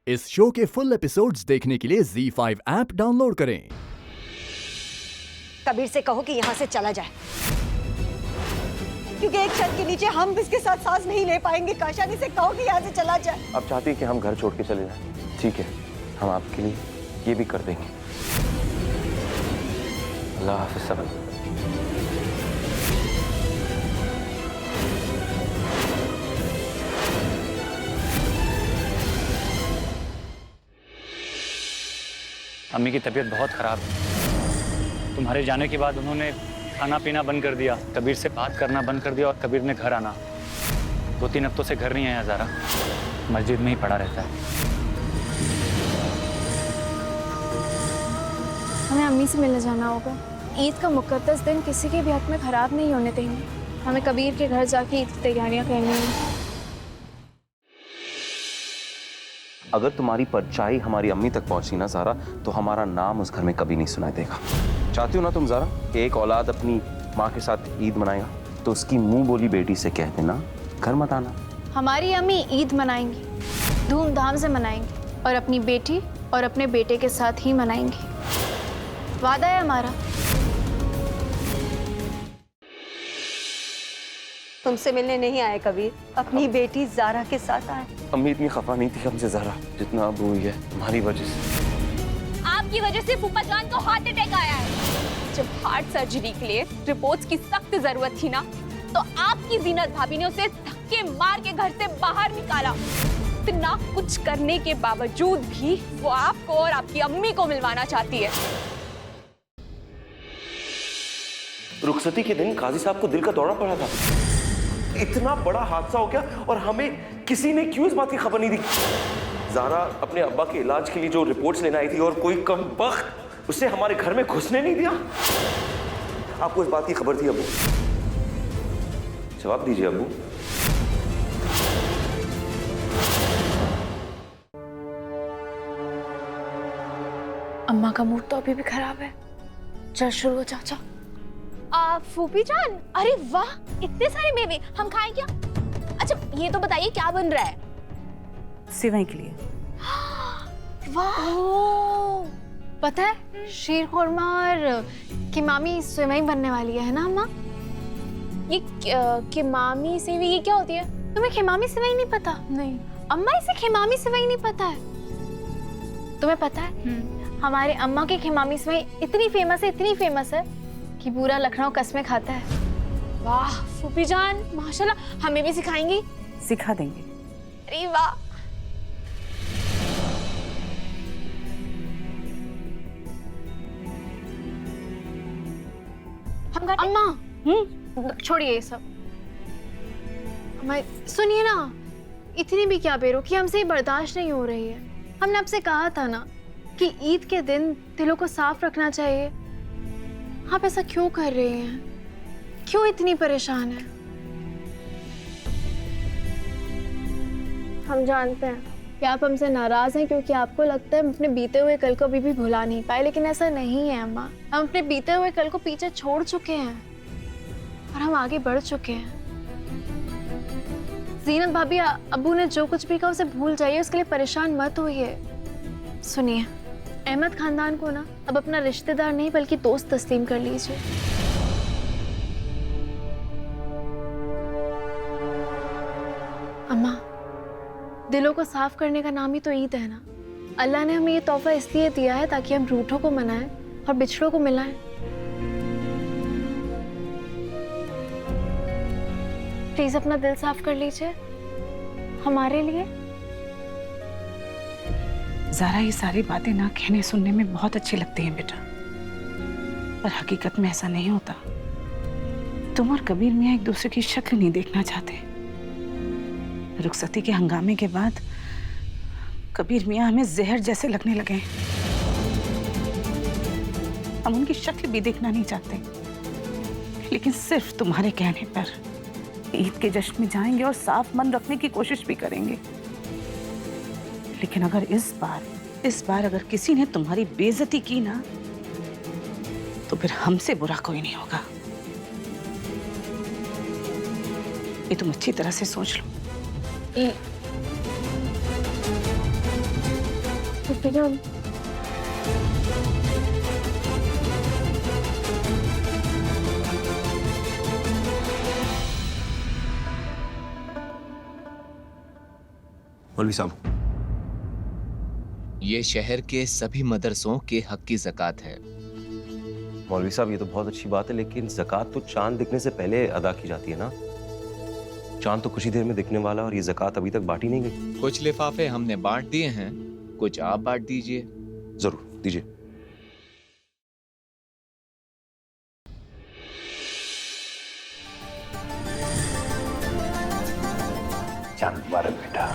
इस शो के full episodes देखने के लिए ZEE5 ऐप डाउनलोड करें। कबीर से कहो कि यहाँ से चला जाए, क्योंकि एक छत के नीचे हम इसके साथ सांस नहीं ले पाएंगे। काशानी से कहो कि यहाँ से चला जाए। आप चाहती है कि हम घर छोड़ के चले जाएं? ठीक है, हम आपके लिए ये भी कर देंगे। अल्लाह हाफिज़ सबन। अम्मी की तबीयत बहुत ख़राब है। तुम्हारे जाने के बाद उन्होंने खाना पीना बंद कर दिया, कबीर से बात करना बंद कर दिया और कबीर ने घर आना। 2-3 हफ्तों से घर नहीं आया ज़ारा, मस्जिद में ही पड़ा रहता है। हमें अम्मी से मिलने जाना होगा। ईद का मुकद्दस दिन किसी के भी हक में ख़राब नहीं होने देंगे। हमें कबीर के घर जाके ईद की तैयारियाँ करनी हैं। अगर तुम्हारी परछाई हमारी अम्मी तक पहुंची ना ज़ारा, तो हमारा नाम उस घर में कभी नहीं सुनाई देगा। चाहती हो ना तुम ज़ारा कि एक औलाद अपनी माँ के साथ ईद मनाएगा, तो उसकी मुंह बोली बेटी से कह देना घर मत आना। हमारी अम्मी ईद मनाएंगी, धूमधाम से मनाएंगी और अपनी बेटी और अपने बेटे के साथ ही मनाएंगी। वादा है हमारा। तुमसे मिलने नहीं आए कबीर, अपनी बेटी ज़ारा के साथ आए। अम्मी इतनी खफा नहीं थी हमसे ज़ारा, जितना अब हुई है तुम्हारी वजह से। आपकी वजह से फूफा जान को हार्ट अटैक आया है। जब हार्ट सर्जरी के लिए रिपोर्ट्स की सख्त जरूरत थी ना, तो आपकी जीनत भाभी ने उसे धक्के मार के घर से बाहर निकाला। इतना कुछ करने के बावजूद भी वो आपको और आपकी अम्मी को मिलवाना चाहती है। रुखसती के दिन काजी साहब को दिल का दौरा पड़ा था। इतना बड़ा हादसा हो गया और हमें किसी ने क्यों इस बात की खबर नहीं दी? ज़ारा अपने अब्बा के इलाज के लिए जो रिपोर्ट्स लेने आई थी और कोई कमबख्त उसे हमारे घर में घुसने नहीं दिया। आपको इस बात की खबर थी अब्बू? जवाब दीजिए अब्बू। अम्मा का मूड तो अभी भी खराब है। चल शुरू हो चाचा। फूफी जान, अरे वाह, इतने सारे मेवे, हम खाएं क्या? अच्छा ये तो बताइए क्या बन रहा है? सिवाई के लिए। वाह, पता है शीर खुरमा और किमामी सेवई बनने वाली है ना अम्मा? ये किमामी सेवी ये क्या होती है? तुम्हें खिमामी सेवई नहीं पता? नहीं। अम्मा इसे खिमामी सेवई नहीं पता है? तुम्हें पता है हमारे अम्मा की खिमामी सेवई इतनी फेमस है कि पूरा लखनऊ कस्में खाता है। वाह फूफी जान, माशाल्लाह, हमें भी सिखाएंगी? सिखा देंगे। अरे वाह। अम्मा छोड़िए ये सब। सुनिए ना, इतनी भी क्या बेरुखी हमसे बर्दाश्त नहीं हो रही है। हमने आपसे कहा था ना कि ईद के दिन दिलों को साफ रखना चाहिए। आप ऐसा क्यों कर रहे हैं? क्यों इतनी परेशान है? हम जानते हैं कि आप हमसे नाराज हैं क्योंकि आपको लगता है हम अपने बीते हुए कल को अभी भी भुला नहीं पाए, लेकिन ऐसा नहीं है अम्मा। हम अपने बीते हुए कल को पीछे छोड़ चुके हैं और हम आगे बढ़ चुके हैं। जीनत भाभी, अब्बू ने जो कुछ भी कहा उसे भूल जाइए, उसके लिए परेशान मत होइए। सुनिए, अहमद खानदान को ना अब अपना रिश्तेदार नहीं बल्कि दोस्त तस्लीम कर लीजिए। अम्मा, दिलों को साफ करने का नाम ही तो ईद है ना। अल्लाह ने हमें ये तोहफा इसलिए दिया है ताकि हम रूठों को मनाएं और बिछड़ों को मिलाएं। प्लीज अपना दिल साफ कर लीजिए हमारे लिए। ज़ारा, ये सारी बातें ना कहने सुनने में बहुत अच्छी लगती हैं बेटा, पर हकीकत में ऐसा नहीं होता। तुम और कबीर मियाँ एक दूसरे की शक्ल नहीं देखना चाहते। रुखसती के हंगामे के बाद कबीर मियाँ हमें जहर जैसे लगने लगे। हम उनकी शक्ल भी देखना नहीं चाहते, लेकिन सिर्फ तुम्हारे कहने पर ईद के जश्न में जाएंगे और साफ मन रखने की कोशिश भी करेंगे। लेकिन अगर इस बार अगर किसी ने तुम्हारी बेइज्जती की ना, तो फिर हमसे बुरा कोई नहीं होगा। ये तुम अच्छी तरह से सोच लो। विदान, मौलवी साहब, ये शहर के सभी मदरसों के हक की ज़कात है। मौलवी साहब ये तो बहुत अच्छी बात है, लेकिन ज़कात तो चांद दिखने से पहले अदा की जाती है ना। चांद तो कुछ ही देर में दिखने वाला और ये ज़कात अभी तक बांटी नहीं गई। कुछ लिफाफे हमने बांट दिए हैं, कुछ आप बांट दीजिए। जरूर दीजिए। चांद मुबारक बेटा।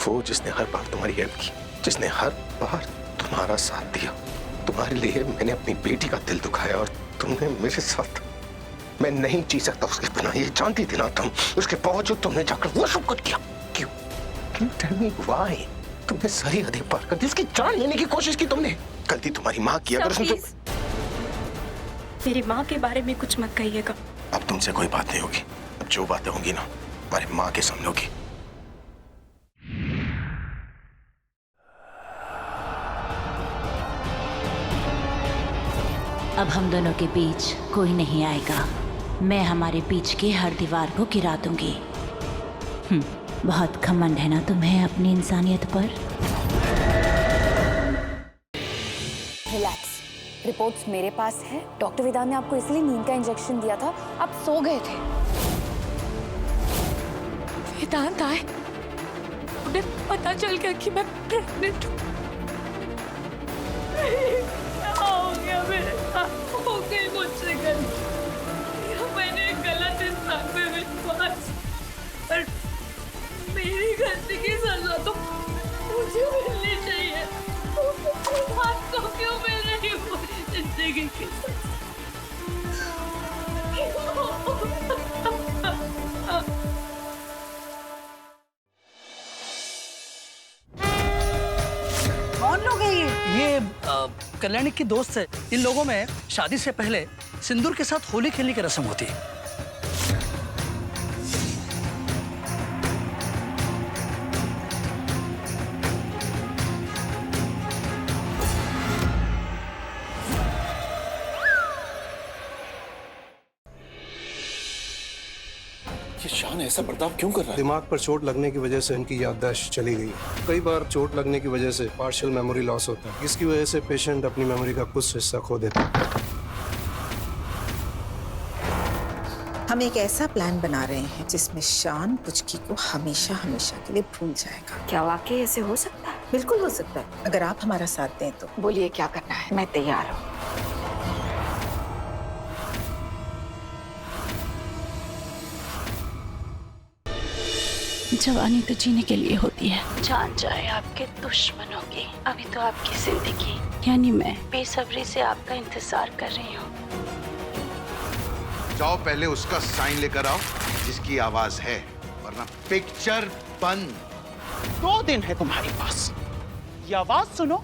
वो जिसने हर बार तुम्हारी हेल्प की, जिसने हर बार तुम्हारा साथ दिया, तुम्हारे लिए मैंने अपनी बेटी का दिल दुखाया और तुमने मेरे साथ, मैं नहीं जी सकता उसके बिना, ये जानती थी ना तुम। उसके बावजूद तुमने जाकर वो सब कुछ किया। क्यों? Can you tell me why? तुमने सारी हदें पार कर दी, उसकी जान लेने की कोशिश की तुमने। गलती तुम्हारी माँ की, अगर उसने मेरी माँ के बारे में कुछ मत कहिएगा। अब तुमसे कोई बात नहीं होगी। अब जो बातें होंगी ना हमारी माँ के सामने होगी। अब हम दोनों के बीच कोई नहीं आएगा। मैं हमारे बीच की हर दीवार को गिरा दूंगी। बहुत घमंड है ना तुम्हें अपनी इंसानियत पर? रिलैक्स, रिपोर्ट्स मेरे पास है। डॉक्टर वेदांत ने आपको इसलिए नींद का इंजेक्शन दिया था, आप सो गए थे। वेदांत आए, उन्हें पता चल गया कि मैं प्रेग्नेंट हूँ। क्या हो गया मेरे साथ? हो गई मुझसे गलती, मैंने गलत इंसान पे विश्वास, और मेरी गलती की सजा तो मुझे मिलनी चाहिए। आपको क्यों मिल रही पूरी जिंदगी की? कौन लोग हैं ये कल्याणी की दोस्त है। इन लोगों में शादी से पहले सिंदूर के साथ होली खेलने की रस्म होती है। ये शान ऐसा बर्ताव क्यों कर रहा है? दिमाग पर चोट लगने की वजह से इनकी याददाश्त चली गई। कई बार चोट लगने की वजह से पार्शियल मेमोरी लॉस होता है, इसकी वजह से पेशेंट अपनी मेमोरी का कुछ हिस्सा खो देता है। हम एक ऐसा प्लान बना रहे हैं जिसमें शान पुचकी को हमेशा हमेशा के लिए भूल जाएगा। क्या वाकई ऐसे हो सकता है? बिल्कुल हो सकता है, अगर आप हमारा साथ दें तो। बोलिए क्या करना है, मैं तैयार हूँ। जवानी तो जीने के लिए होती है। जान जाए आपके दुश्मनों की। अभी तो आपकी जिंदगी यानी मैं बेसब्री से आपका इंतजार कर रही हूँ। जाओ पहले उसका साइन लेकर आओ जिसकी आवाज है, वरना पिक्चर बंद। 2 दिन है तुम्हारे पास, ये आवाज सुनो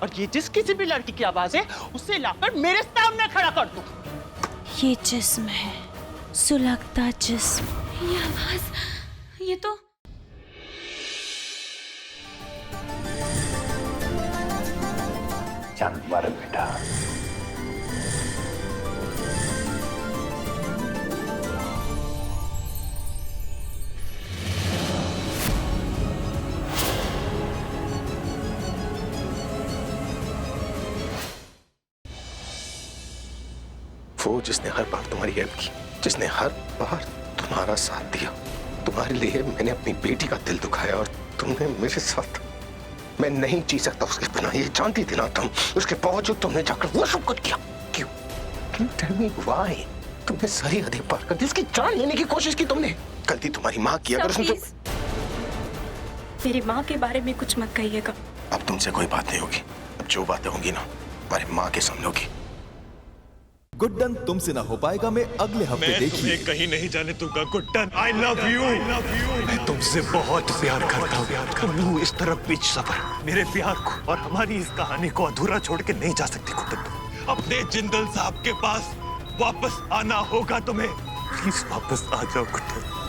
और ये जिस किसी भी लड़की की आवाज है उसे लाकर मेरे सामने खड़ा कर दो। ये जिस्म है, सुलगता जिस्म। ये आवाज, ये तो चांद मुबारक बेटा। वो जिसने हर बार तुम्हारी हेल्प की, जिसने हर बार तुम्हारा साथ दिया, तुम्हारे लिए मैंने अपनी बेटी का दिल दुखाया और तुमने मेरे साथ, मैं नहीं जी सकता उसके बिना, ये जानती थी ना तुम। उसके बावजूद तुमने जाकर वो सब कुछ किया। क्यों? Can you tell me why? तुमने सारी हदें पार कर दी, उसकी जान लेने की कोशिश की तुमने। गलती तुम्हारी माँ की, अगर उसने मेरी माँ के बारे में कुछ मत कहिएगा। अब तुमसे कोई बात नहीं होगी। अब जो बातें होंगी ना हमारी माँ के सामने होगी। गुड्डन तुमसे ना हो पाएगा मैं अगले हफ्ते मैं देखिए। तुम्हें कहीं नहीं जाने दूंगा गुड्डन। I love you. मैं तुमसे बहुत प्यार करता हूँ। तुम इस तरफ बीच सफर मेरे प्यार को और हमारी इस कहानी को अधूरा छोड़ के नहीं जा सकती गुड्डन। अपने जिंदल साहब के पास वापस आना होगा तुम्हें। प्लीज वापस आ जाओ गुड्डन।